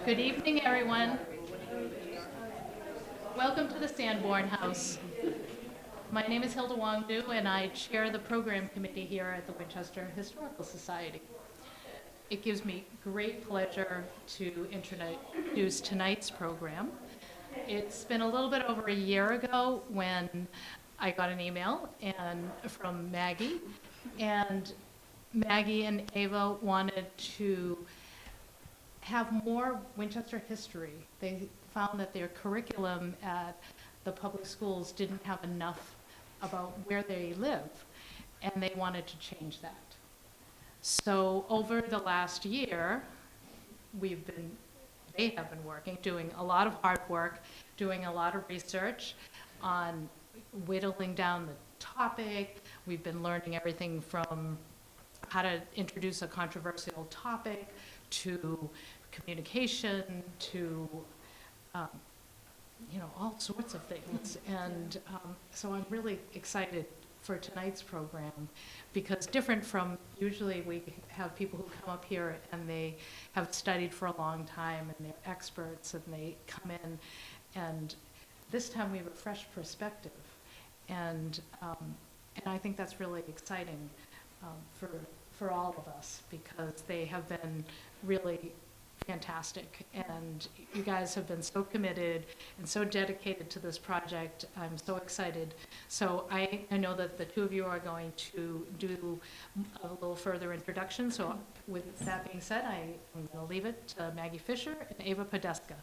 Good evening, everyone. Welcome to the Sanborn House. My name is Hilda Wangdu, and I chair the program committee here at the Winchester Historical Society. It gives me great pleasure to introduce tonight's program. It's been a little bit over a year ago when I got an email from Maggie, and Maggie and Ava wanted to have more Winchester history. They found that their curriculum at the public schools didn't have enough about where they live, and they wanted to change that. So over the last year, they have been working, doing a lot of hard work, doing a lot of research on whittling down the topic. We've been learning everything from how to introduce a controversial topic to communication to all sorts of things. And so I'm really excited for tonight's program, because different from usually we have people who come up here and they have studied for a long time and they're experts and they come in, and this time we have a fresh perspective, and I think that's really exciting for all of us, because they have been really fantastic, and you guys have been so committed and so dedicated to this project. I'm so excited. So I know that the two of you are going to do a little further introduction. So with that being said, I'm going to leave it to Maggie Fisher and Ava Podeska.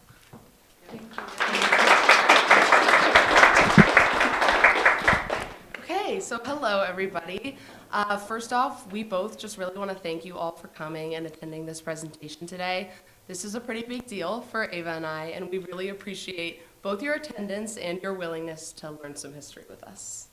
Thank you. Okay, so hello everybody. First off, we both just really want to thank you all for coming and attending this presentation today. This is a pretty big deal for Ava and I, and we really appreciate both your attendance and your willingness to learn some history with us.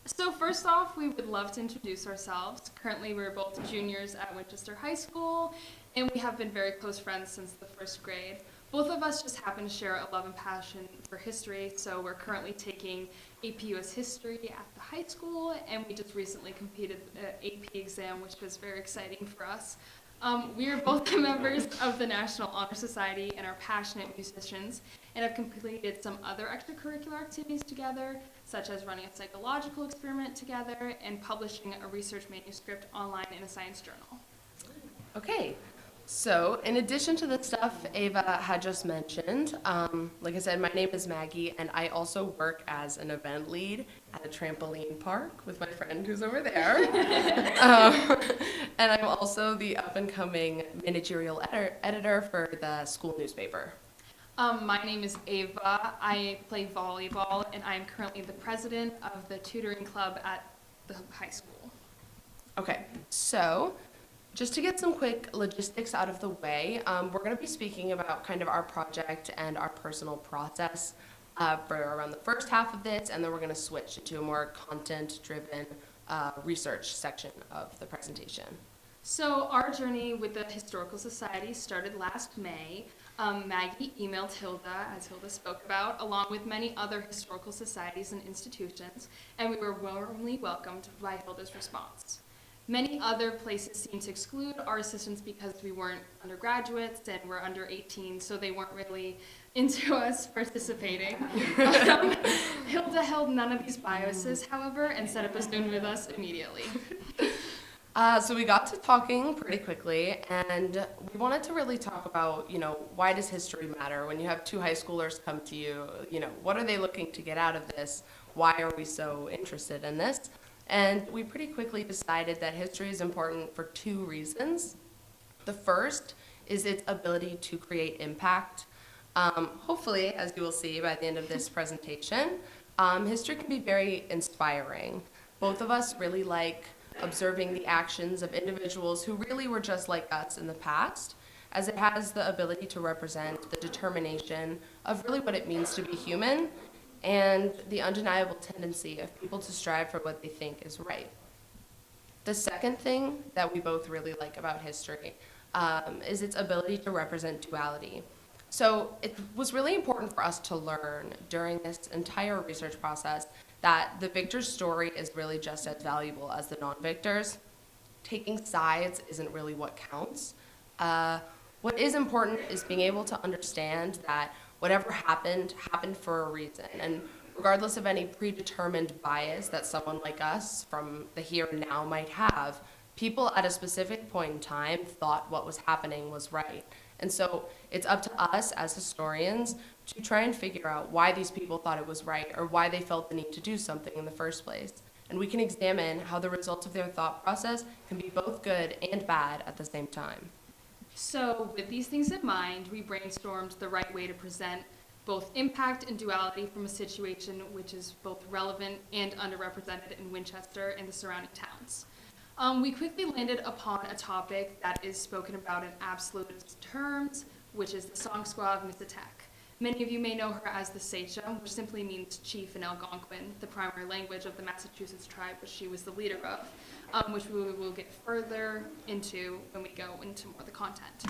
So first off, we would love to introduce ourselves. Currently, we're both juniors at Winchester High School, and we have been very close friends since the first grade. Both of us just happen to share a love and passion for history, so we're currently taking AP US History at the high school, and we just recently completed the AP exam, which was very exciting for us. We are both members of the National Honor Society and are passionate musicians, and have completed some other extracurricular activities together, such as running a psychological experiment together and publishing a research manuscript online in a science journal. Okay, so in addition to the stuff Ava had just mentioned, like I said, my name is Maggie, and I also work as an event lead at a trampoline park with my friend who's over there. And I'm also the up-and-coming managerial editor for the school newspaper. My name is Ava. I play volleyball, and I am currently the president of the tutoring club at the high school. Okay, so just to get some quick logistics out of the way, we're going to be speaking about kind of our project and our personal process for around the first half of this, and then we're going to switch to a more content-driven research section of the presentation. So our journey with the Historical Society started last May. Maggie emailed Hilda, as Hilda spoke about, along with many other historical societies and institutions, and we were warmly welcomed by Hilda's response. Many other places seemed to exclude our assistance because we weren't undergraduates and we're under 18, so they weren't really into us participating. Hilda held none of these biases, however, and set up a Zoom with us immediately. So we got to talking pretty quickly, and we wanted to really talk about, why does history matter? When you have two high schoolers come to you, what are they looking to get out of this? Why are we so interested in this? And we pretty quickly decided that history is important for two reasons. The first is its ability to create impact. Hopefully, as you will see by the end of this presentation, history can be very inspiring. Both of us really like observing the actions of individuals who really were just like us in the past, as it has the ability to represent the determination of really what it means to be human and the undeniable tendency of people to strive for what they think is right. The second thing that we both really like about history is its ability to represent duality. So it was really important for us to learn during this entire research process that the victor's story is really just as valuable as the non-victor's. Taking sides isn't really what counts. What is important is being able to understand that whatever happened, happened for a reason. And regardless of any predetermined bias that someone like us from the here and now might have, people at a specific point in time thought what was happening was right. And so it's up to us as historians to try and figure out why these people thought it was right or why they felt the need to do something in the first place. And we can examine how the results of their thought process can be both good and bad at the same time. So with these things in mind, we brainstormed the right way to present both impact and duality from a situation which is both relevant and underrepresented in Winchester and the surrounding towns. We quickly landed upon a topic that is spoken about in absolute terms, which is the Song Squaw of Mississauga. Many of you may know her as the Sachem, which simply means chief in Algonquin, the primary language of the Massachusetts tribe, which she was the leader of, which we will get further into when we go into more of the content.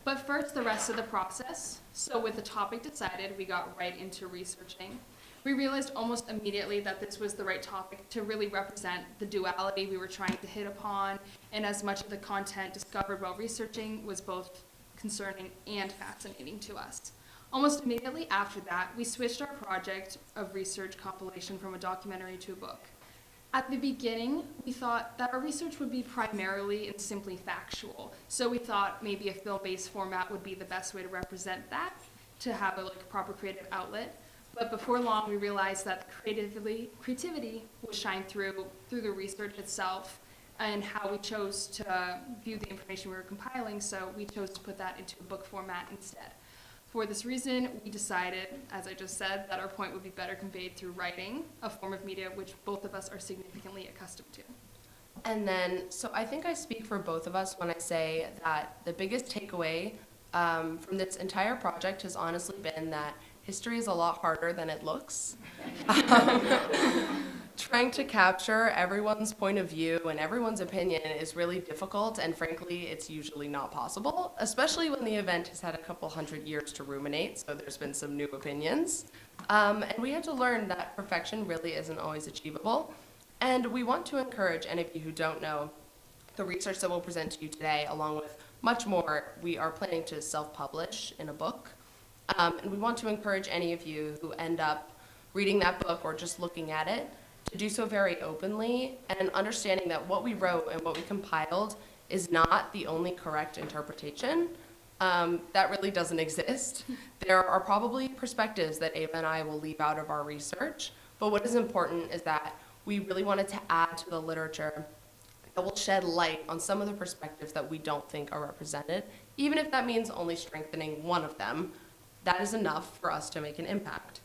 But first, the rest of the process. So with the topic decided, we got right into researching. We realized almost immediately that this was the right topic to really represent the duality we were trying to hit upon, and as much of the content discovered while researching was both concerning and fascinating to us. Almost immediately after that, we switched our project of research compilation from a documentary to a book. At the beginning, we thought that our research would be primarily and simply factual, so we thought maybe a film-based format would be the best way to represent that, to have a proper creative outlet. But before long, we realized that creativity would shine through the research itself and how we chose to view the information we were compiling, so we chose to put that into a book format instead. For this reason, we decided, as I just said, that our point would be better conveyed through writing, a form of media which both of us are significantly accustomed to. And then, so I think I speak for both of us when I say that the biggest takeaway from this entire project has honestly been that history is a lot harder than it looks. Trying to capture everyone's point of view and everyone's opinion is really difficult, and frankly, it's usually not possible, especially when the event has had a couple hundred years to ruminate, so there's been some new opinions. And we had to learn that perfection really isn't always achievable. And we want to encourage any of you who don't know the research that we'll present to you today, along with much more, we are planning to self-publish in a book. And we want to encourage any of you who end up reading that book or just looking at it to do so very openly and understanding that what we wrote and what we compiled is not the only correct interpretation. That really doesn't exist. There are probably perspectives that Ava and I will leave out of our research, but what is important is that we really wanted to add to the literature that will shed light on some of the perspectives that we don't think are represented, even if that means only strengthening one of them. That is enough for us to make an impact.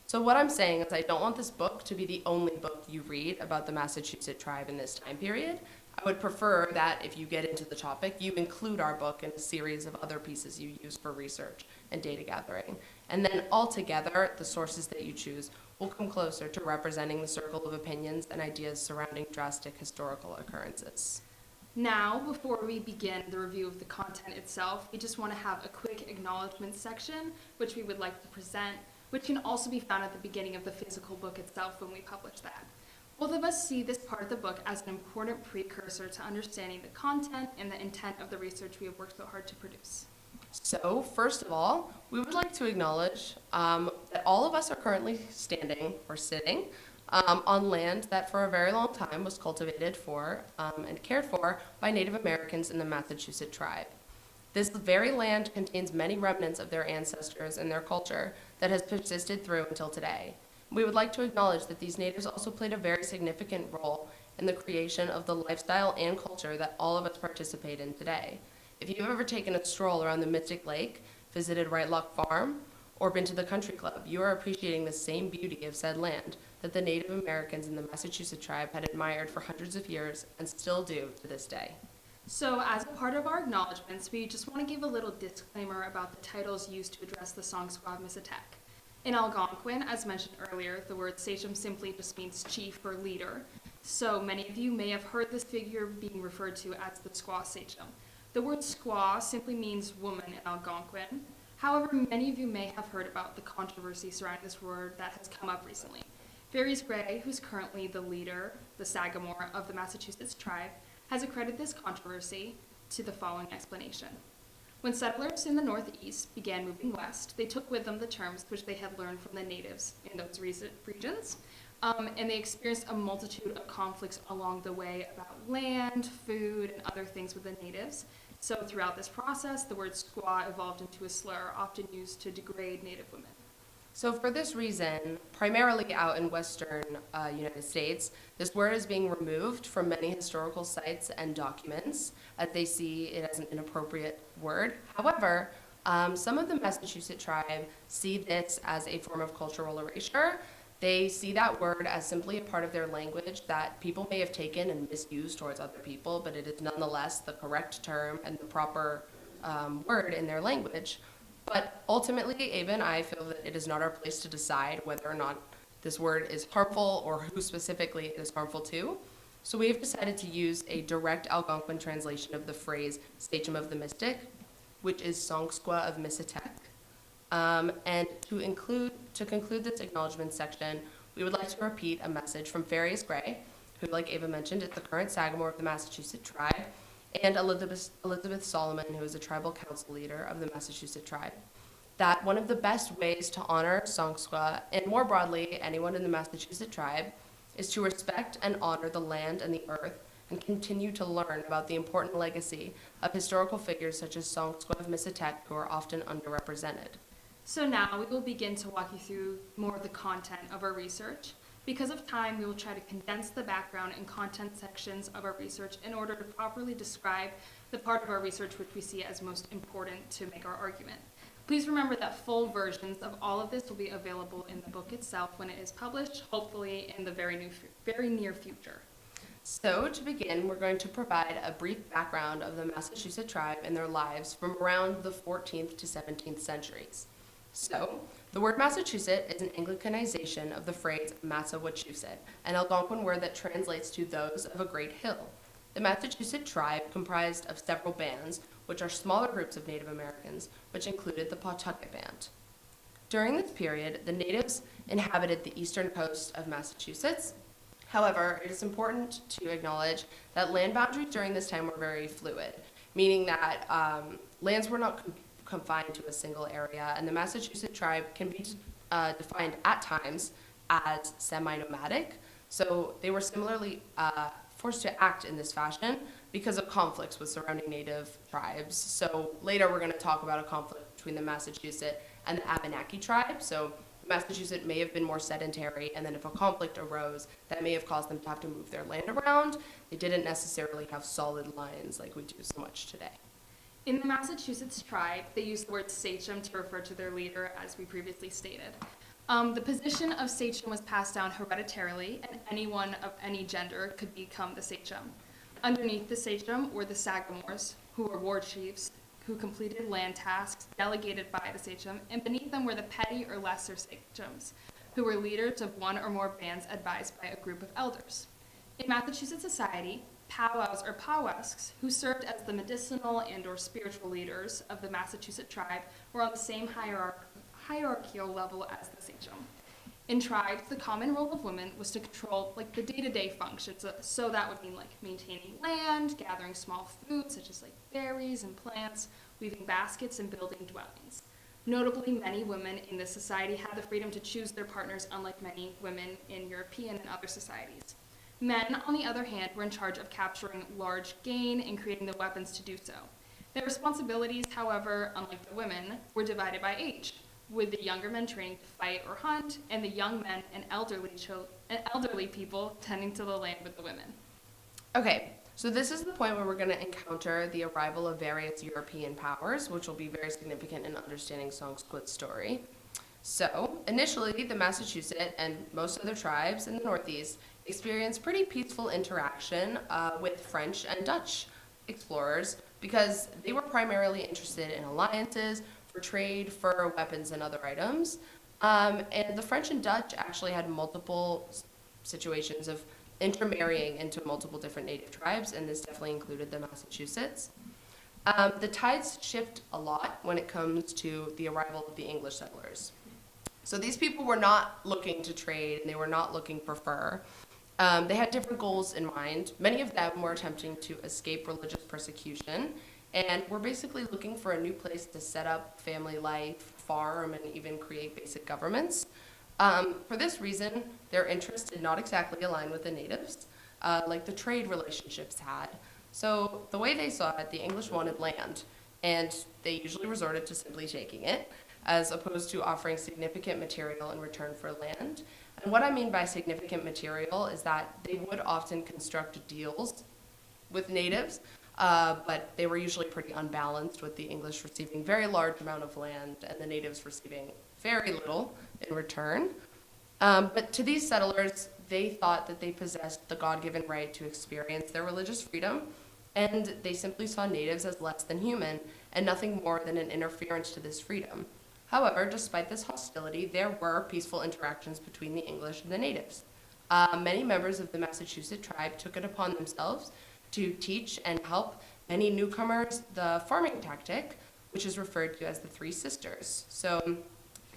So what I'm saying is I don't want this book to be the only book you read about the Massachusetts tribe in this time period. I would prefer that if you get into the topic, you include our book in a series of other pieces you use for research and data gathering. And then altogether, the sources that you choose will come closer to representing the circle of opinions and ideas surrounding drastic historical occurrences. Now, before we begin the review of the content itself, we just want to have a quick acknowledgement section, which we would like to present, which can also be found at the beginning of the physical book itself when we publish that. Both of us see this part of the book as an important precursor to understanding the content and the intent of the research we have worked so hard to produce. So, first of all, we would like to acknowledge that all of us are currently standing or sitting on land that for a very long time was cultivated for and cared for by Native Americans in the Massachusetts tribe. This very land contains many remnants of their ancestors and their culture that has persisted through until today. We would like to acknowledge that these natives also played a very significant role in the creation of the lifestyle and culture that all of us participate in today. If you've ever taken a stroll around the Mystic Lake, visited Right Lock Farm, or been to the country club, you are appreciating the same beauty of said land that the Native Americans in the Massachusetts tribe had admired for hundreds of years and still do to this day. So as a part of our acknowledgements, we just want to give a little disclaimer about the titles used to address the Song Squaw of Mississauga. In Algonquin, as mentioned earlier, the word sachem simply just means chief or leader. So many of you may have heard this figure being referred to as the squaw sachem. The word squaw simply means woman in Algonquin. However, many of you may have heard about the controversy surrounding this word that has come up recently. Fairies Gray, who's currently the leader, the Sagamore of the Massachusetts tribe, has accredited this controversy to the following explanation. When settlers in the Northeast began moving west, they took with them the terms which they had learned from the natives in those regions, and they experienced a multitude of conflicts along the way about land, food, and other things with the natives. So throughout this process, the word squaw evolved into a slur often used to degrade Native women. So for this reason, primarily out in western United States, this word is being removed from many historical sites and documents as they see it as an inappropriate word. However, some of the Massachusetts tribe see this as a form of cultural erasure. They see that word as simply a part of their language that people may have taken and misused towards other people, but it is nonetheless the correct term and the proper word in their language. But ultimately, Ava and I feel that it is not our place to decide whether or not this word is harmful or who specifically it is harmful to. So we have decided to use a direct Algonquin translation of the phrase Sachem of the Mystic, which is Songskwa of Missatech. And to conclude this acknowledgement section, we would like to repeat a message from Farius Gray, who, like Ava mentioned, is the current Sagamore of the Massachusetts tribe, and Elizabeth Solomon, who is a tribal council leader of the Massachusetts tribe, that one of the best ways to honor Songskwa, and more broadly, anyone in the Massachusetts tribe, is to respect and honor the land and the earth and continue to learn about the important legacy of historical figures such as Songskwa of Missatech, who are often underrepresented. So now we will begin to walk you through more of the content of our research. Because of time, we will try to condense the background and content sections of our research in order to properly describe the part of our research which we see as most important to make our argument. Please remember that full versions of all of this will be available in the book itself when it is published, hopefully in the very near future. So to begin, we're going to provide a brief background of the Massachusetts tribe and their lives from around the 14th to 17th centuries. So, the word Massachusetts is an Anglicanization of the phrase Massa-Wachusett, an Algonquin word that translates to those of a great hill. The Massachusetts tribe comprised of several bands, which are smaller groups of Native Americans, which included the Pawtucket Band. During this period, the natives inhabited the eastern coast of Massachusetts. However, it is important to acknowledge that land boundaries during this time were very fluid, meaning that lands were not confined to a single area, and the Massachusetts tribe can be defined at times as semi-nomadic. So they were similarly forced to act in this fashion because of conflicts with surrounding native tribes. So later we're going to talk about a conflict between the Massachusetts and the Abenaki tribe. So Massachusetts may have been more sedentary, and then if a conflict arose, that may have caused them to have to move their land around. They didn't necessarily have solid lines like we do so much today. In the Massachusetts tribe, they use the word sachem to refer to their leader, as we previously stated. The position of sachem was passed down hereditarily, and anyone of any gender could become the sachem. Underneath the sachem were the sagamores, who were war chiefs, who completed land tasks delegated by the sachem, and beneath them were the petty or lesser sachems, who were leaders of one or more bands advised by a group of elders. In Massachusetts society, powwows or powwasks, who served as the medicinal and or spiritual leaders of the Massachusetts tribe, were on the same hierarchical level as the sachem. In tribes, the common role of women was to control the day-to-day functions, so that would mean maintaining land, gathering small food such as berries and plants, weaving baskets, and building dwellings. Notably, many women in this society had the freedom to choose their partners, unlike many women in European and other societies. Men, on the other hand, were in charge of capturing large game and creating the weapons to do so. Their responsibilities, however, unlike the women, were divided by age, with the younger men training to fight or hunt, and the young men and elderly people tending to the land with the women. Okay, so this is the point where we're going to encounter the arrival of various European powers, which will be very significant in understanding Songskwa's story. So, initially, the Massachusetts and most other tribes in the Northeast experienced pretty peaceful interaction with French and Dutch explorers because they were primarily interested in alliances for trade, for weapons, and other items. And the French and Dutch actually had multiple situations of intermarrying into multiple different native tribes, and this definitely included the Massachusetts. The tides shift a lot when it comes to the arrival of the English settlers. So these people were not looking to trade, and they were not looking for fur. They had different goals in mind. Many of them were attempting to escape religious persecution, And we're basically looking for a new place to set up family life, farm, and even create basic governments. For this reason, their interests did not exactly align with the natives, like the trade relationships had. So the way they saw it, the English wanted land, and they usually resorted to simply taking it, as opposed to offering significant material in return for land. And what I mean by significant material is that they would often construct deals with natives, but they were usually pretty unbalanced, with the English receiving very large amount of land and the natives receiving very little in return. But to these settlers, they thought that they possessed the God-given right to experience their religious freedom, and they simply saw natives as less than human and nothing more than an interference to this freedom. However, despite this hostility, there were peaceful interactions between the English and the natives. Many members of the Massachusetts tribe took it upon themselves to teach and help many newcomers the farming tactic, which is referred to as the Three Sisters. So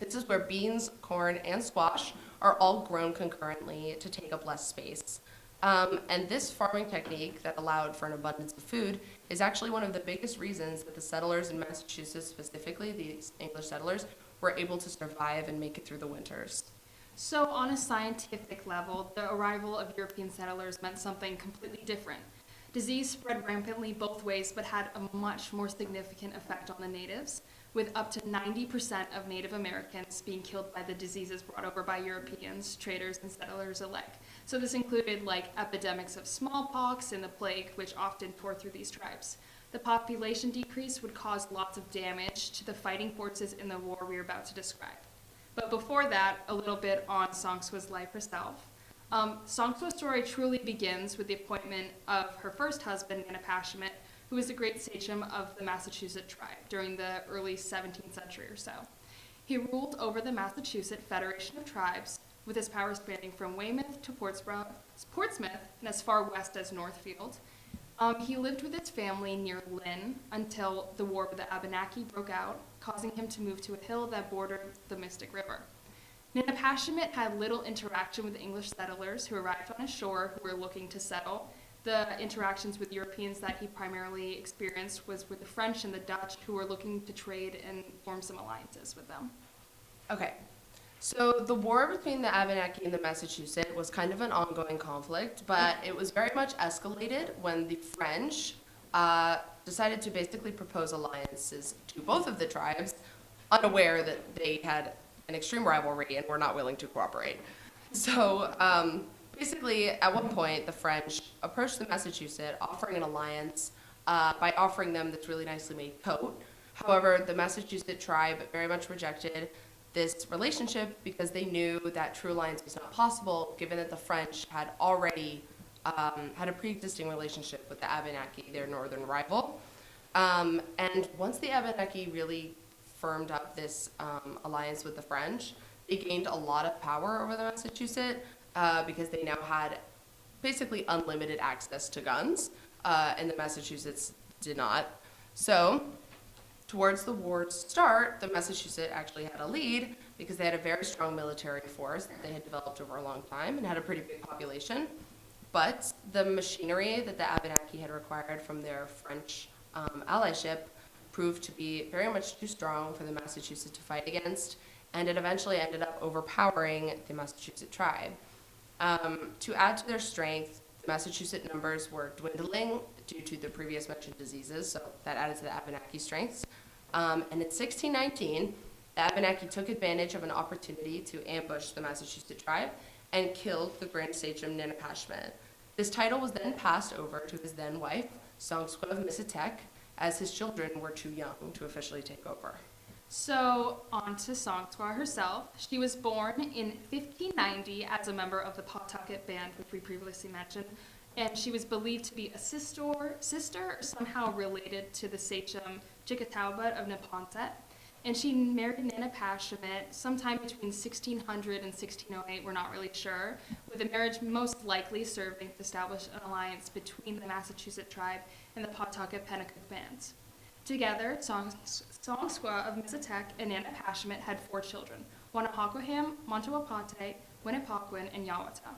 this is where beans, corn, and squash are all grown concurrently to take up less space. And this farming technique that allowed for an abundance of food is actually one of the biggest reasons that the settlers in Massachusetts, specifically these English settlers, were able to survive and make it through the winters. So on a scientific level, the arrival of European settlers meant something completely different. Disease spread rampantly both ways, but had a much more significant effect on the natives, with up to 90% of Native Americans being killed by the diseases brought over by Europeans, traders, and settlers alike. So this included epidemics of smallpox and the plague, which often tore through these tribes. The population decrease would cause lots of damage to the fighting forces in the war we are about to describe. But before that, a little bit on Songsua's life herself. Songsua's story truly begins with the appointment of her first husband, Nanapashamet, who was the great sachem of the Massachusetts tribe during the early 17th century or so. He ruled over the Massachusetts Federation of Tribes, with his power spanning from Weymouth to Portsmouth and as far west as Northfield. He lived with his family near Lynn until the war with the Abenaki broke out, causing him to move to a hill that bordered the Mystic River. Nanapashamet had little interaction with English settlers who arrived on his shore who were looking to settle. The interactions with Europeans that he primarily experienced was with the French and the Dutch, who were looking to trade and form some alliances with them. Okay, so the war between the Abenaki and the Massachusetts was kind of an ongoing conflict, but it was very much escalated when the French decided to basically propose alliances to both of the tribes, unaware that they had an extreme rivalry and were not willing to cooperate. So basically, at one point, the French approached the Massachusetts, offering an alliance by offering them this really nicely made coat. However, the Massachusetts tribe very much rejected this relationship because they knew that true alliance was not possible, given that the French had already had a pre-existing relationship with the Abenaki, their northern rival. And once the Abenaki really firmed up this alliance with the French, they gained a lot of power over the Massachusetts because they now had basically unlimited access to guns, and the Massachusetts did not. So towards the war's start, the Massachusetts actually had a lead because they had a very strong military force that they had developed over a long time and had a pretty big population. But the machinery that the Abenaki had required from their French allyship proved to be very much too strong for the Massachusetts to fight against, and it eventually ended up overpowering the Massachusetts tribe. To add to their strength, the Massachusetts numbers were dwindling due to the previous mentioned diseases, so that added to the Abenaki strengths. And in 1619, the Abenaki took advantage of an opportunity to ambush the Massachusetts tribe and killed the Grand Sachem Nanapashamet. This title was then passed over to his then wife, Songsqua of Missatec, as his children were too young to officially take over. So, on to Songsqua herself. She was born in 1590 as a member of the Pawtucket Band, which we previously mentioned, and she was believed to be a sister or somehow related to the sachem Chickatawbut of Neponset. And she married Nanapashamet sometime between 1600 and 1608, we're not really sure, with the marriage most likely serving to establish an alliance between the Massachusetts tribe and the Pawtucket Pennacook bands. Together, Songsqua of Missatec and Nanapashamet had 4 children, Wanahakawham, Montowapate, Winnipesaukee, and Yawata.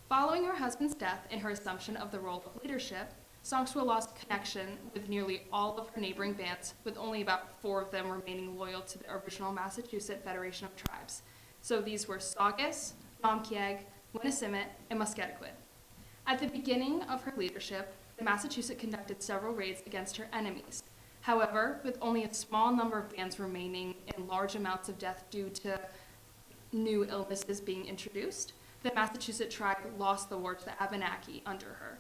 Following her husband's death and her assumption of the role of leadership, Sonkswa lost connection with nearly all of her neighboring bands, with only about 4 of them remaining loyal to the original Massachusetts Federation of Tribes. So these were Saugus, Namkieg, Winnisimmett, and Musketaquid. At the beginning of her leadership, Massachusetts conducted several raids against her enemies. However, with only a small number of bands remaining and large amounts of death due to new illnesses being introduced, the Massachusetts tribe lost the war to the Abenaki under her.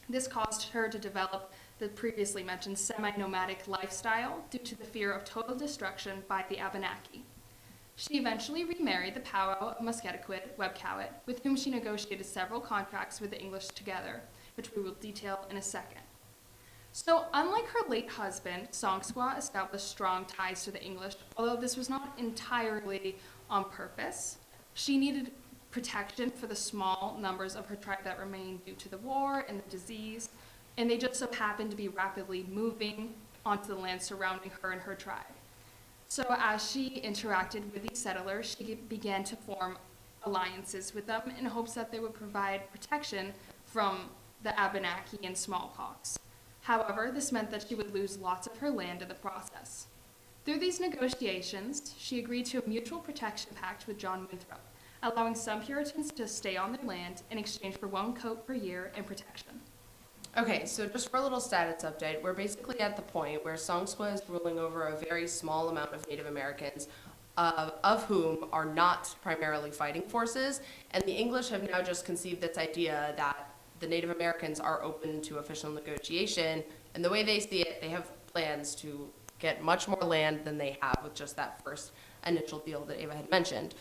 This caused her to develop the previously mentioned semi-nomadic lifestyle due to the fear of total destruction by the Abenaki. She eventually remarried the powwow of Musketaquid, Webcowit, with whom she negotiated several contracts with the English together, which we will detail in a second. So, unlike her late husband, Sonkswa established strong ties to the English, although this was not entirely on purpose. She needed protection for the small numbers of her tribe that remained due to the war and the disease, and they just so happened to be rapidly moving onto the land surrounding her and her tribe. So as she interacted with these settlers, she began to form alliances with them in hopes that they would provide protection from the Abenaki and smallpox. However, this meant that she would lose lots of her land in the process. Through these negotiations, she agreed to a mutual protection pact with John Winthrop, allowing some Puritans to stay on their land in exchange for 1 coat per year and protection. Okay, so just for a little status update, we're basically at the point where Sonkswa is ruling over a very small amount of Native Americans, of whom are not primarily fighting forces, and the English have now just conceived this idea that the Native Americans are open to official negotiation, and the way they see it, they have plans to get much more land than they have with just that first initial deal that Ava had mentioned.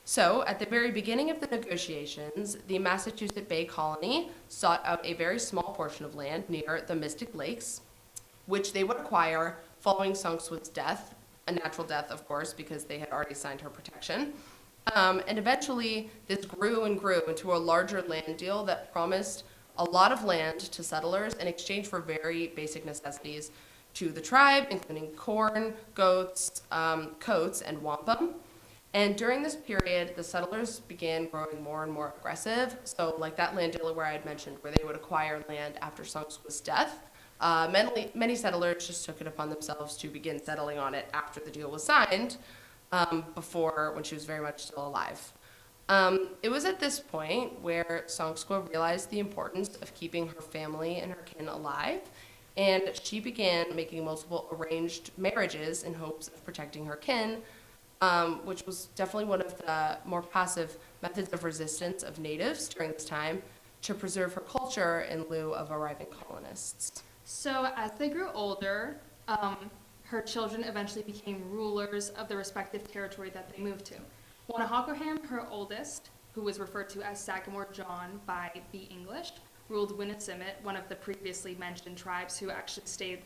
So, at the very beginning of the negotiations, the Massachusetts Bay Colony sought out a very small portion of land near the Mystic Lakes, which they would acquire following Sonkswa's death, a natural death, of course, because they had already signed her protection. And eventually, this grew and grew into a larger land deal that promised a lot of land to settlers in exchange for very basic necessities to the tribe, including corn, goats, coats, and wampum. And during this period, the settlers began growing more and more aggressive. So like that land deal where I had mentioned, where they would acquire land after Sonkswa's death, many settlers just took it upon themselves to begin settling on it after the deal was signed, before when she was very much still alive. It was at this point where Sonkswa realized the importance of keeping her family and her kin alive, and she began making multiple arranged marriages in hopes of protecting her kin, which was definitely one of the more passive methods of resistance of natives during this time to preserve her culture in lieu of arriving colonists. So as they grew older, her children eventually became rulers of the respective territory that they moved to. Wanahawkoham, her oldest, who was referred to as Sagamore John by the English, ruled Winnisimmett, one of the previously mentioned tribes who actually stayed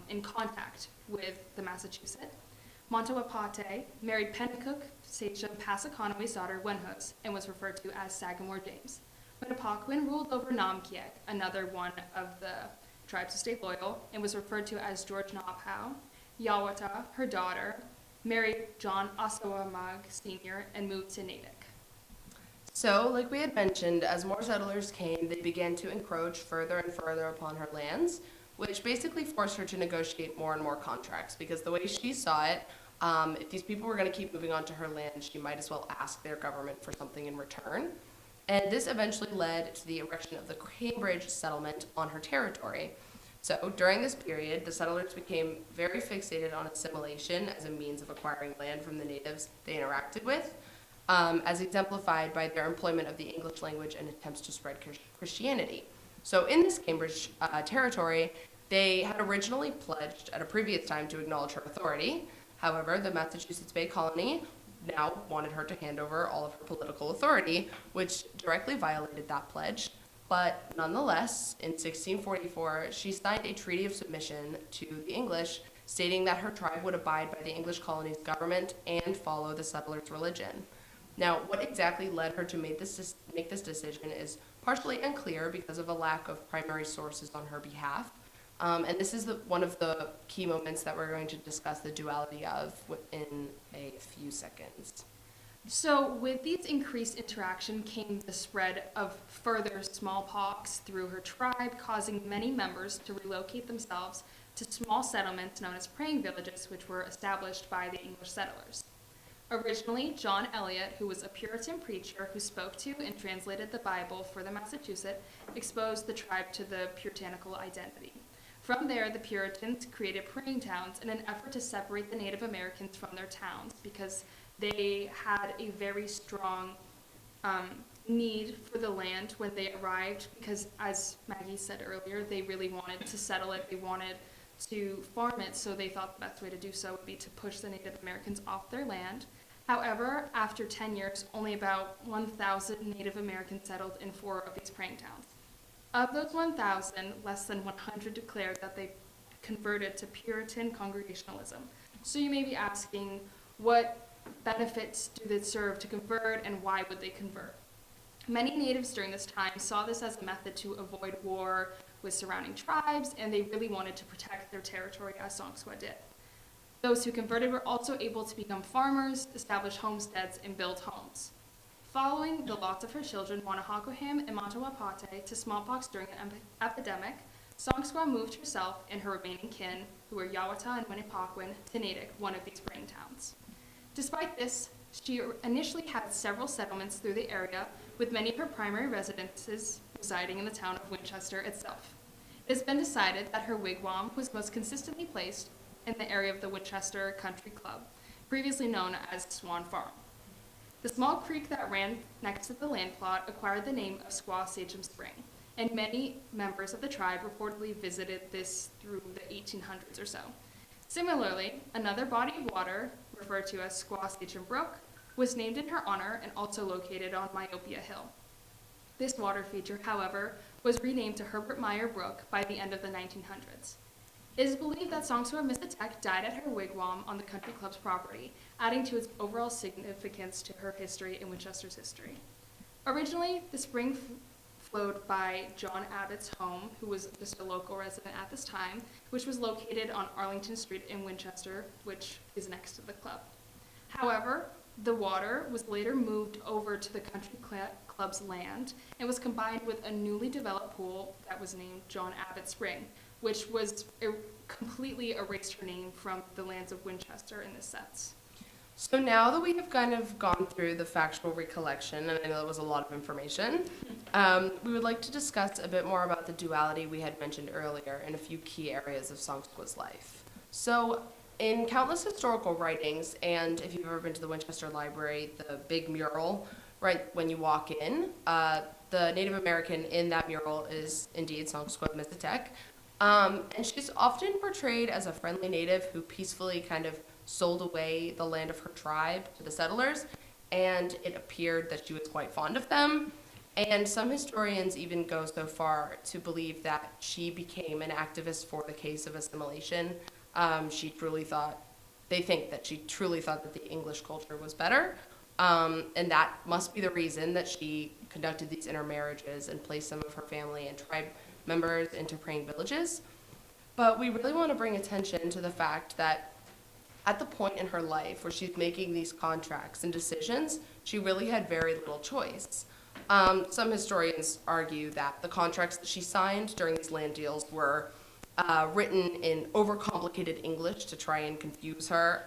in contact with the Massachusetts. Montawapate married Pennacook Sachem Passaconaway's daughter Wenhooks and was referred to as Sagamore James. Winnipesaukee ruled over Namkieg, another one of the tribes who stayed loyal, and was referred to as George Napow. Yawata, her daughter, married John Ossawamug Sr. and moved to Natick. So, like we had mentioned, as more settlers came, they began to encroach further and further upon her lands, which basically forced her to negotiate more and more contracts, because the way she saw it, if these people were going to keep moving onto her land, she might as well ask their government for something in return. And this eventually led to the erection of the Cambridge settlement on her territory. So during this period, the settlers became very fixated on assimilation as a means of acquiring land from the natives they interacted with, as exemplified by their employment of the English language and attempts to spread Christianity. So in this Cambridge territory, they had originally pledged at a previous time to acknowledge her authority. However, the Massachusetts Bay Colony now wanted her to hand over all of her political authority, which directly violated that pledge. But nonetheless, in 1644, she signed a treaty of submission to the English, stating that her tribe would abide by the English colony's government and follow the settlers' religion. Now, what exactly led her to make this decision is partially unclear because of a lack of primary sources on her behalf. And this is one of the key moments that we're going to discuss the duality of in a few seconds. So, with these increased interaction came the spread of further smallpox through her tribe, causing many members to relocate themselves to small settlements known as praying villages, which were established by the English settlers. Originally, John Eliot, who was a Puritan preacher who spoke to and translated the Bible for the Massachusetts, exposed the tribe to the puritanical identity. From there, the Puritans created praying towns in an effort to separate the Native Americans from their towns because they had a very strong need for the land when they arrived because, as Maggie said earlier, they really wanted to settle it. They wanted to farm it, so they thought the best way to do so would be to push the Native Americans off their land. However, after 10 years, only about 1,000 Native Americans settled in 4 of these praying towns. Of those 1,000, less than 100 declared that they converted to Puritan Congregationalism. So you may be asking, what benefits do they serve to convert, and why would they convert? Many natives during this time saw this as a method to avoid war with surrounding tribes, and they really wanted to protect their territory as Songskwa did. Those who converted were also able to become farmers, establish homesteads, and build homes. Following the loss of her children, Wanahakoham and Matawapate, to smallpox during an epidemic, Songskwa moved herself and her remaining kin, who were Yawata and Winnipesaukee, to Natick, one of these praying towns. Despite this, she initially had several settlements through the area, with many of her primary residences residing in the town of Winchester itself. It has been decided that her wigwam was most consistently placed in the area of the Winchester Country Club, previously known as Swan Farm. The small creek that ran next to the land plot acquired the name of Squaw Sachem Spring, and many members of the tribe reportedly visited this through the 1800s or so. Similarly, another body of water, referred to as Squaw Sachem Brook, was named in her honor and also located on Myopia Hill. This water feature, however, was renamed to Herbert Meyer Brook by the end of the 1900s. It is believed that Songskwa Misatek died at her wigwam on the country club's property, adding to its overall significance to her history and Winchester's history. Originally, the spring flowed by John Abbott's home, who was just a local resident at this time, which was located on Arlington Street in Winchester, which is next to the club. However, the water was later moved over to the country club's land and was combined with a newly developed pool that was named John Abbott Spring, which was completely erased her name from the lands of Winchester in this sense. So now that we have kind of gone through the factual recollection, and I know that was a lot of information, we would like to discuss a bit more about the duality we had mentioned earlier in a few key areas of Songskwa's life. So in countless historical writings, and if you've ever been to the Winchester Library, the big mural, right when you walk in, the Native American in that mural is indeed Songskwa Misatek. And she's often portrayed as a friendly native who peacefully kind of sold away the land of her tribe to the settlers, and it appeared that she was quite fond of them. And some historians even go so far to believe that she became an activist for the case of assimilation. They think that she truly thought that the English culture was better, and that must be the reason that she conducted these intermarriages and placed some of her family and tribe members into praying villages. But we really want to bring attention to the fact that at the point in her life where she's making these contracts and decisions, she really had very little choice. Some historians argue that the contracts that she signed during these land deals were written in overcomplicated English to try and confuse her,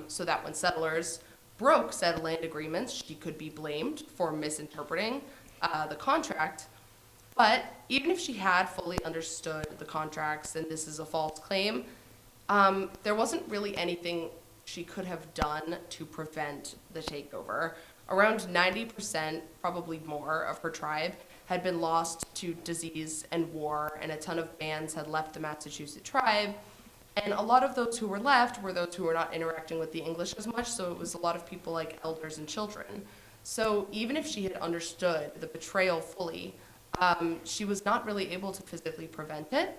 so that when settlers broke said land agreements, she could be blamed for misinterpreting the contract. But even if she had fully understood the contracts, and this is a false claim, there wasn't really anything she could have done to prevent the takeover. Around 90%, probably more, of her tribe had been lost to disease and war, and a ton of bands had left the Massachusetts tribe. And a lot of those who were left were those who were not interacting with the English as much, so it was a lot of people like elders and children. So even if she had understood the betrayal fully, she was not really able to physically prevent it.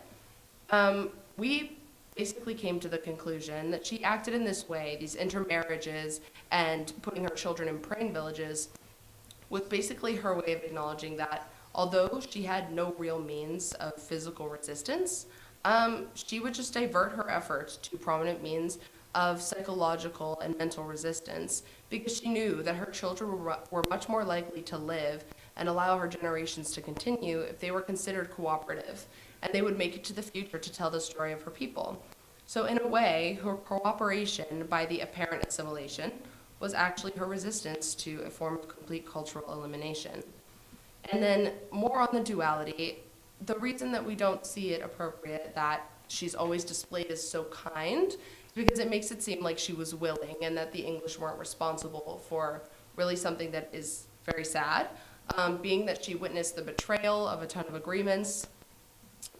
We basically came to the conclusion that she acted in this way, these intermarriages and putting her children in praying villages, was basically her way of acknowledging that although she had no real means of physical resistance, she would just divert her efforts to prominent means of psychological and mental resistance because she knew that her children were much more likely to live and allow her generations to continue if they were considered cooperative, and they would make it to the future to tell the story of her people. So in a way, her cooperation by the apparent assimilation was actually her resistance to a form of complete cultural elimination. And then more on the duality, the reason that we don't see it appropriate that she's always displayed as so kind is because it makes it seem like she was willing and that the English weren't responsible for really something that is very sad, being that she witnessed the betrayal of a ton of agreements.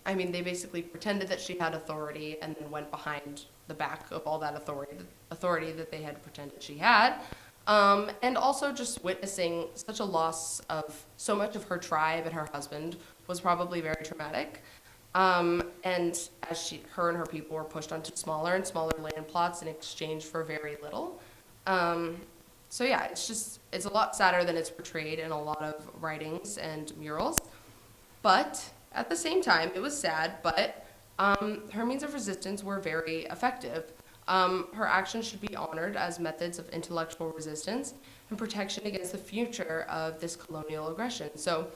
I mean, they basically pretended that she had authority and then went behind the back of all that authority that they had pretended she had. And also just witnessing such a loss of so much of her tribe and her husband was probably very traumatic. And as her and her people were pushed onto smaller and smaller land plots in exchange for very little. So yeah, it's a lot sadder than it's portrayed in a lot of writings and murals. But at the same time, it was sad, but her means of resistance were very effective. Her actions should be honored as methods of intellectual resistance and protection against the future of this colonial aggression. So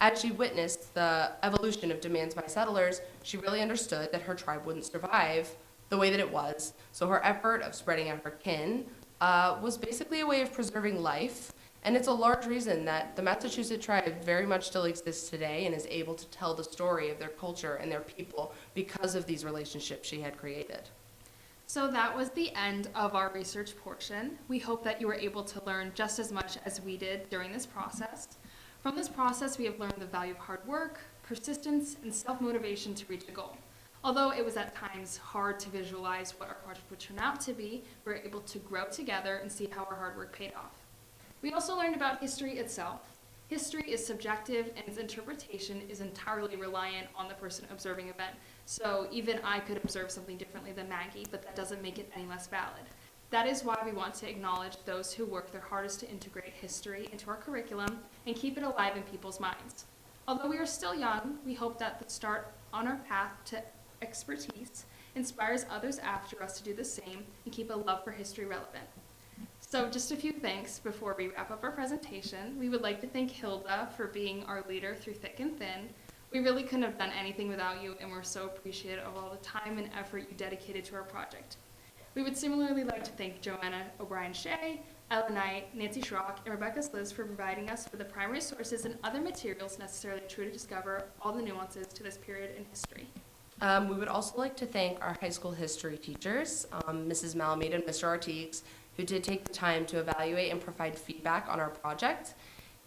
as she witnessed the evolution of demands by settlers, she really understood that her tribe wouldn't survive the way that it was. So her effort of spreading out her kin was basically a way of preserving life. And it's a large reason that the Massachusetts tribe very much still exists today and is able to tell the story of their culture and their people because of these relationships she had created. So that was the end of our research portion. We hope that you were able to learn just as much as we did during this process. From this process, we have learned the value of hard work, persistence, and self-motivation to reach a goal. Although it was at times hard to visualize what our project would turn out to be, we were able to grow together and see how our hard work paid off. We also learned about history itself. History is subjective and its interpretation is entirely reliant on the person observing an event. So even I could observe something differently than Maggie, but that doesn't make it any less valid. That is why we want to acknowledge those who work their hardest to integrate history into our curriculum and keep it alive in people's minds. Although we are still young, we hope that the start on our path to expertise inspires others after us to do the same and keep a love for history relevant. So just a few thanks before we wrap up our presentation. We would like to thank Hilda for being our leader through thick and thin. We really couldn't have done anything without you, and we're so appreciative of all the time and effort you dedicated to our project. We would similarly like to thank Joanna O'Brien-Shea, Ella Knight, Nancy Schrock, and Rebecca Sliz for providing us with the primary sources and other materials necessary to discover all the nuances to this period in history. We would also like to thank our high school history teachers, Mrs. Malamede and Mr. Artigues, who did take the time to evaluate and provide feedback on our project.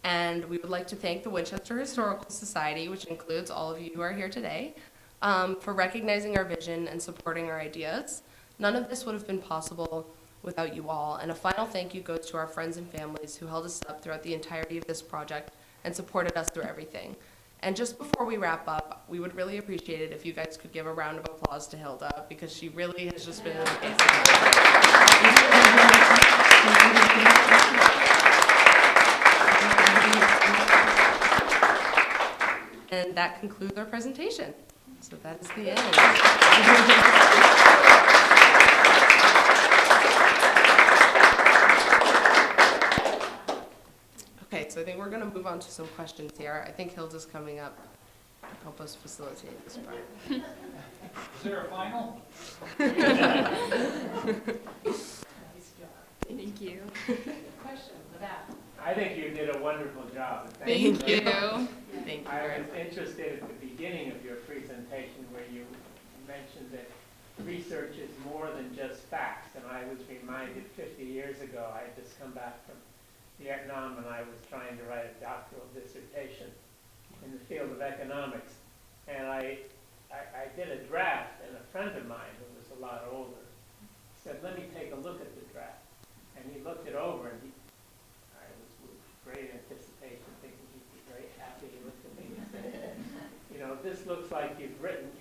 And we would like to thank the Winchester Historical Society, which includes all of you who are here today, for recognizing our vision and supporting our ideas. None of this would have been possible without you all. And a final thank you goes to our friends and families who held us up throughout the entirety of this project and supported us through everything. And just before we wrap up, we would really appreciate it if you guys could give a round of applause to Hilda, because she really has just been amazing. And that concludes our presentation. So that is the end. Okay, so I think we're going to move on to some questions here. I think Hilda's coming up to help us facilitate this part. Is there a final? Thank you. Question for that. I think you did a wonderful job. Thank you. Thank you. I was interested at the beginning of your presentation where you mentioned that research is more than just facts. And I was reminded 50 years ago, I had just come back from Vietnam and I was trying to write a doctoral dissertation in the field of economics. And I did a draft, and a friend of mine who was a lot older said, "Let me take a look at the draft." And he looked it over, and I was with great anticipation, thinking he'd be very happy. He looked at me and said, "You know, this looks like you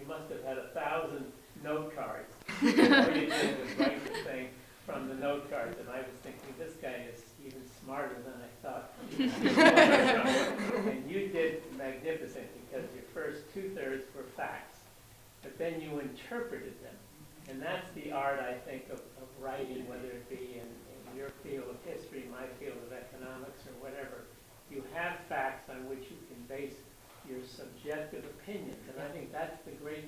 must have had 1,000 note cards. All you did was write the thing from the note cards." And I was thinking, this guy is even smarter than I thought. And you did magnificent, because your first 2/3 were facts, but then you interpreted them. And that's the art, I think, of writing, whether it be in your field of history, my field of economics, or whatever. You have facts on which you can base your subjective opinions, and I think that's the great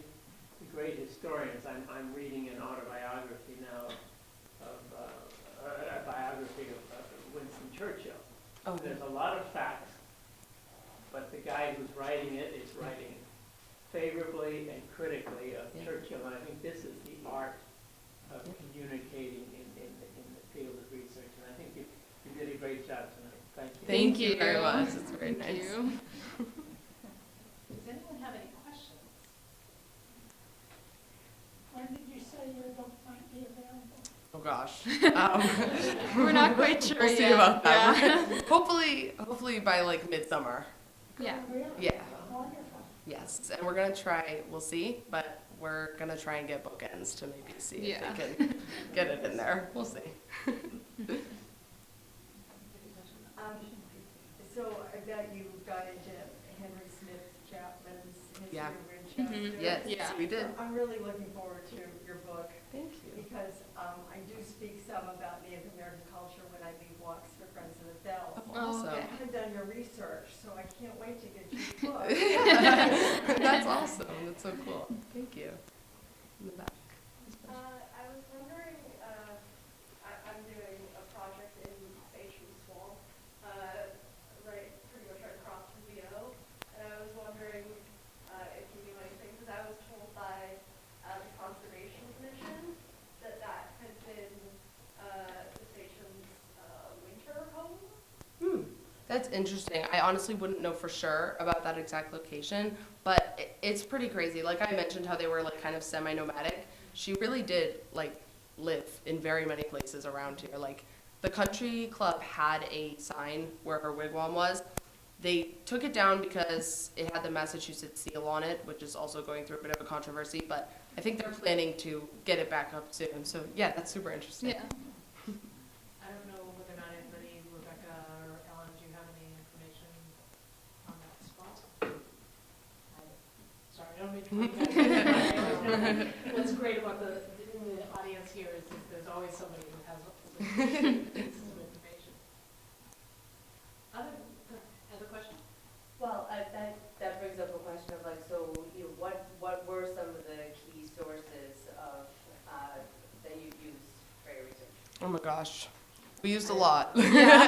historians. I'm reading an autobiography now of a biography of Winston Churchill. Oh, There's a lot of facts, but the guy who's writing it is writing favorably and critically of Churchill, and I think this is the art of communicating in the field of research, and I think you did a great job tonight. Thank you. Thank you very much. It's very Thank nice. you. Does anyone have any questions? When did you say your book might be available? Oh gosh. We're not quite sure We'll see yet. about that. Yeah. Hopefully by like midsummer. Yeah. Really? Yeah. Wonderful. Yes, and we're gonna try. We'll see, but we're gonna try and get bookends to maybe see if Yeah. they can get it in there. We'll see. So I bet you got into Henry Smith Chapman's History Yeah. of Winchester. Mhm. Yes, Yeah. we did. I'm really looking forward to your book Thank you. because I do speak some about Native American culture when I lead walks for Friends of the Bell. Oh, Awesome. okay. I haven't done your research, so I can't wait to get your book. That's awesome. That's so cool. Thank you. In the back. I was wondering, I'm doing a project in Station Swamp, pretty much right across from VO, and I was wondering if you knew anything, because I was told by the Conservation Commission that had been the station's winter home. That's interesting. I honestly wouldn't know for sure about that exact location, but it's pretty crazy. Like I mentioned how they were like kind of semi-nomadic. She really did like live in very many places around here. Like the country club had a sign where her wigwam was. They took it down because it had the Massachusetts seal on it, which is also going through a bit of a controversy, but I think they're planning to get it back up soon. So yeah, that's super interesting. Yeah. I don't know whether or not anybody, Rebecca or Ellen, do you have any information on that spot? Sorry, I don't mean to. I always know what's great about the audience here is that there's always somebody who has pieces of information. Other question? Well, that brings up a question of like, so what were some of the key sources of, that you used for your research? Oh my gosh. We used a lot. Yeah.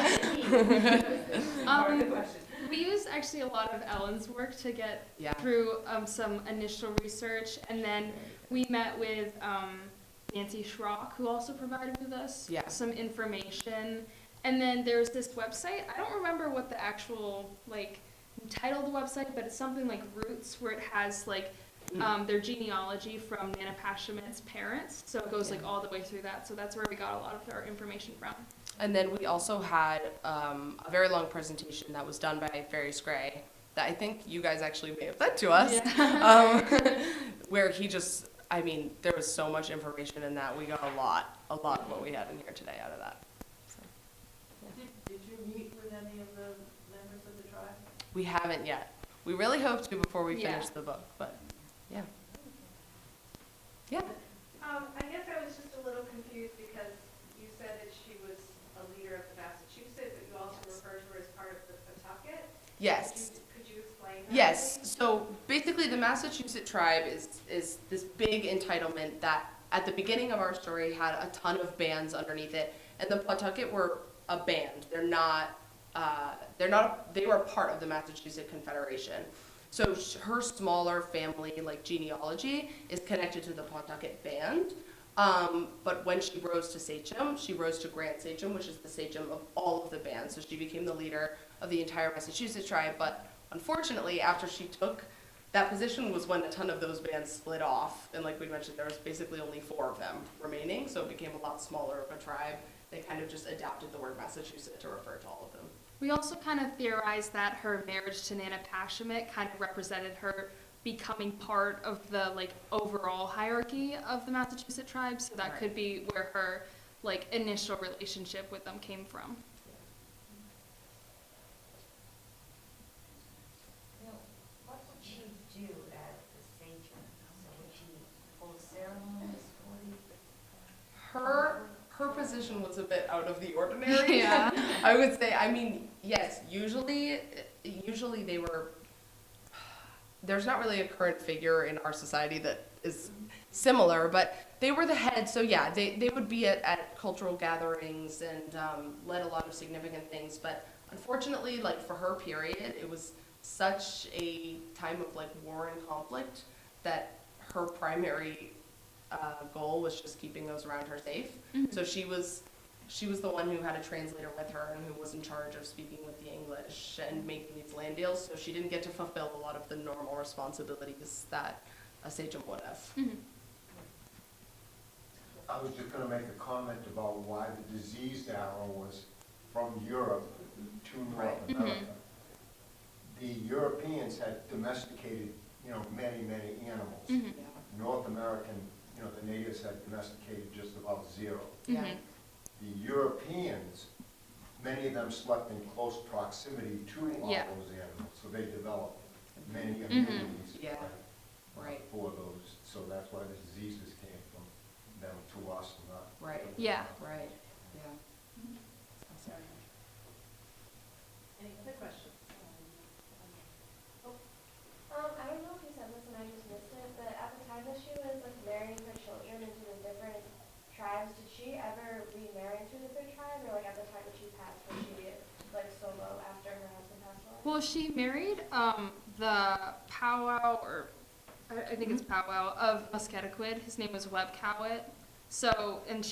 Part of the question. We used actually a lot of Ellen's work to get Yeah. through some initial research, and then we met with Nancy Schrock, who also provided with us Yeah. some information. And then there's this website. I don't remember what the actual like title of the website, but it's something like Roots, where it has like their genealogy from Nanapashamit's parents. So it goes like all the way through that. So that's where we got a lot of our information from. And then we also had a very long presentation that was done by Ferris Gray that I think you guys actually may have sent to us, where he just, I mean, there was so much information in that. We got a lot of what we had in here today out of that. So, Did you meet with any of the members of the tribe? we haven't yet. We really hope to before we Yeah. finish the book, but yeah. Yeah. I guess I was just a little confused because you said that she was a leader of the Massachusetts, but you also referred to her as part of the Pawtucket. Yes. Could you explain that? Yes, so basically the Massachusetts tribe is this big entitlement that at the beginning of our story had a ton of bands underneath it, and the Pawtucket were a band. They were part of the Massachusetts Confederation. So her smaller family, like genealogy, is connected to the Pawtucket band. But when she rose to sachem, she rose to Grand Sachem, which is the sachem of all of the bands. So she became the leader of the entire Massachusetts tribe. But unfortunately, after she took that position was when a ton of those bands split off. And like we mentioned, there was basically only 4 of them remaining. So it became a lot smaller of a tribe. They kind of just adapted the word Massachusetts to refer to all of them. We also kind of theorized that her marriage to Nanapashamit kind of represented her becoming part of the like overall hierarchy of the Massachusetts tribe, so that Right. could be where her like initial relationship with them came from. Now, what would she do at the sachem? So would she hold ceremonies for the position was a bit out of the ordinary. Yeah. I would say, I mean, yes, usually they were, there's not really a current figure in our society that is similar, but they were the head, so yeah, they would be at cultural gatherings and led a lot of significant things, but unfortunately, like for her period, it was such a time of like war and conflict that her primary goal was just keeping those around her safe. Mhm. So she was the one who had a translator with her and who was in charge of speaking with the English and making these land deals. So she didn't get to fulfill a lot of the normal responsibilities that a sachem would have. Mhm. I was just gonna make a comment about why the diseased arrow was from Europe to North Right. America. The Europeans had domesticated, many, many animals. Mhm. North American, the natives had domesticated just about zero. Yeah. Mhm. The Europeans, many of them slept in close proximity to all Yeah. those animals, so they developed many Mhm. immunities Yeah. Right. for those. So that's why the diseases came from them to us, not. Right. Yeah. Right. Yeah. Any other questions? I don't know if you said this and I just missed it, but at the time that she was like marrying her children into the different tribes, did she ever remarry into a different tribe, or like at the time that she passed, was she like solo after her husband passed away? Well, she married the powwow, or I think it's powwow, of Musketaquid. His name was Webb Cowett. So, and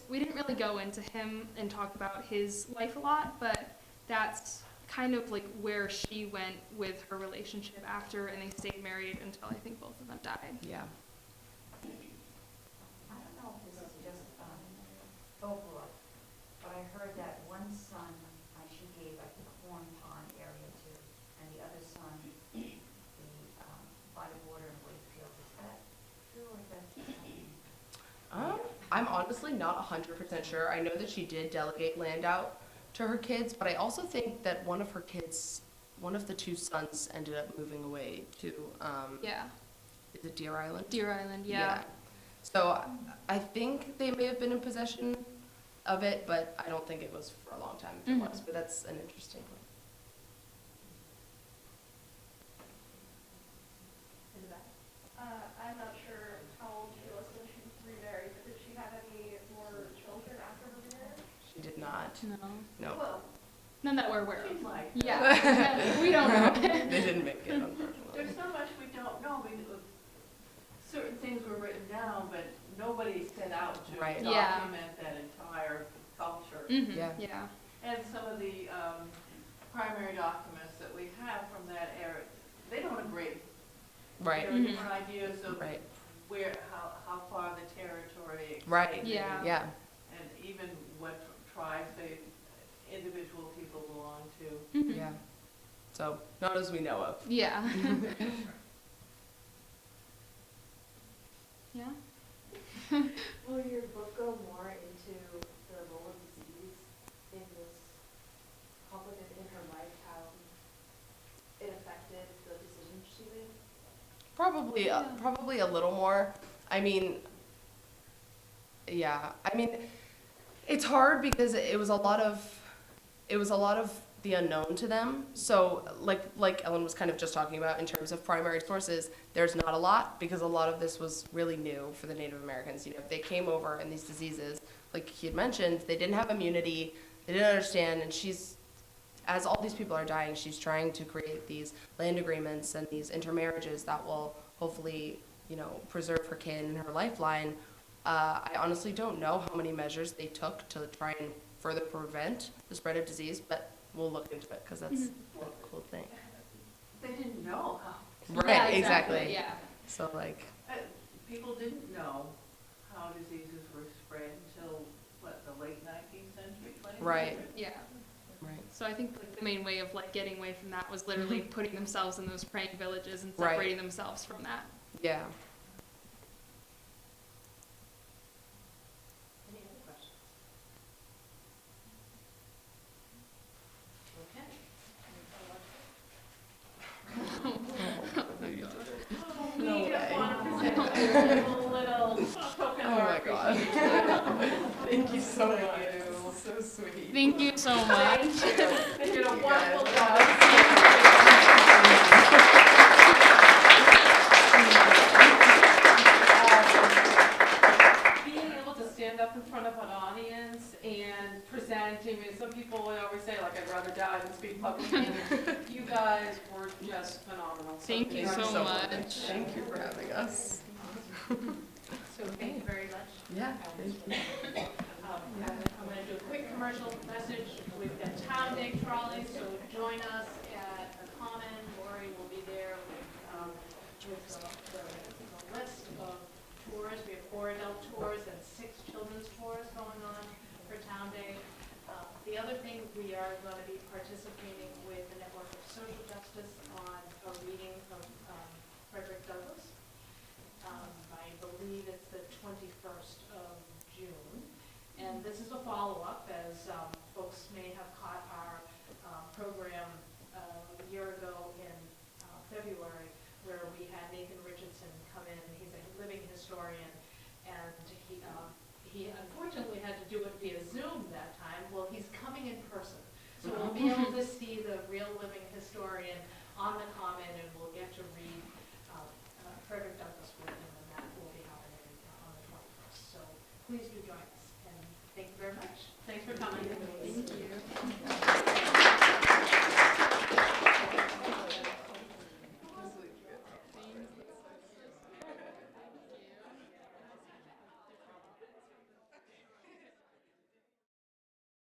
we didn't really go into him and talk about his life a lot, but that's kind of like where she went with her relationship after, and they stayed married until I think both of them died. Yeah. I don't know if this is just folklore, but I heard that one son she gave like the Corn Pond area to, and the other son the body of water in Wakefield. Is that true, or is that just something? I'm honestly not 100% sure. I know that she did delegate land out to her kids, but I also think that one of the two sons ended up moving away to, Yeah. is it Deer Island? Deer Island, yeah. So I think they may have been in possession of it, but I don't think it was for a long time if it Mhm. was, but that's an interesting one. I'm not sure how old she was when she remarried, but did she have any more children after her marriage? She did not. No. No. Well, None that we're aware of. Seems like. Yeah. We don't know. They didn't make it, unfortunately. There's so much we don't know. Certain things were written down, but nobody set out to Right. Yeah. document that entire culture. Mhm. Yeah. Yeah. And some of the primary documents that we have from that era, they don't agree. Right. There are Mhm. different ideas of Right. how far the territory extended. Right. Yeah. Yeah. And even what tribes individual people belong to. Mhm. Yeah. So, not as we know of. Yeah. Yeah. Will your book go more into the role of disease in this complicated in her life, how it affected the decisions she made? Probably, Yeah. probably a little more. I mean, yeah. I mean, it's hard because it was a lot of the unknown to them. So, like Ellen was kind of just talking about in terms of primary sources, there's not a lot because a lot of this was really new for the Native Americans. They came over and these diseases, like he had mentioned, they didn't have immunity, they didn't understand, and as all these people are dying, she's trying to create these land agreements and these intermarriages that will hopefully, preserve her kin and her lifeline. I honestly don't know how many measures they took to try and further prevent the spread of disease, but we'll look into it because that's a cool thing. They didn't know how. Right, Yeah, exactly. Yeah. So People didn't know how diseases were spread until, the late 19th century, 20th Right. century? Yeah. right. So I think the main way of getting away from that was literally putting themselves in those praying villages and Right. separating themselves from that. Yeah. Any other questions? Okay. No We just way. want to present a little token of Oh our my God. appreciation. Thank you so much. So sweet. Thank you so much. You did a wonderful Being able to stand up in front of an audience and present, I mean, some people would always say, like, I'd rather die than speak publicly. You guys were just phenomenal. So Thank you so much. Thank you for having us. So thank you very much. Yeah, thank you. I'm going to do a quick commercial message. We've got Town Day trolleys, so join us at the Common. Lori will be there with the list of tours. We have 4 adult tours and 6 children's tours going on for Town Day. The other thing, we are going to be participating with the Network of Social Justice on a reading of Frederick Douglass. I believe it's the 21st of June. And this is a follow-up, as folks may have caught our program a year ago in February, where we had Nathan Richardson come in. He's a living historian, and he unfortunately had to do it via Zoom that time. Well, he's coming in person. So we'll be able to see the real living historian on the Common, and we'll get to read Frederick Douglass with him, and that will be happening on the 21st. So please do join us, and thank you very much. Thanks for coming. Thank you.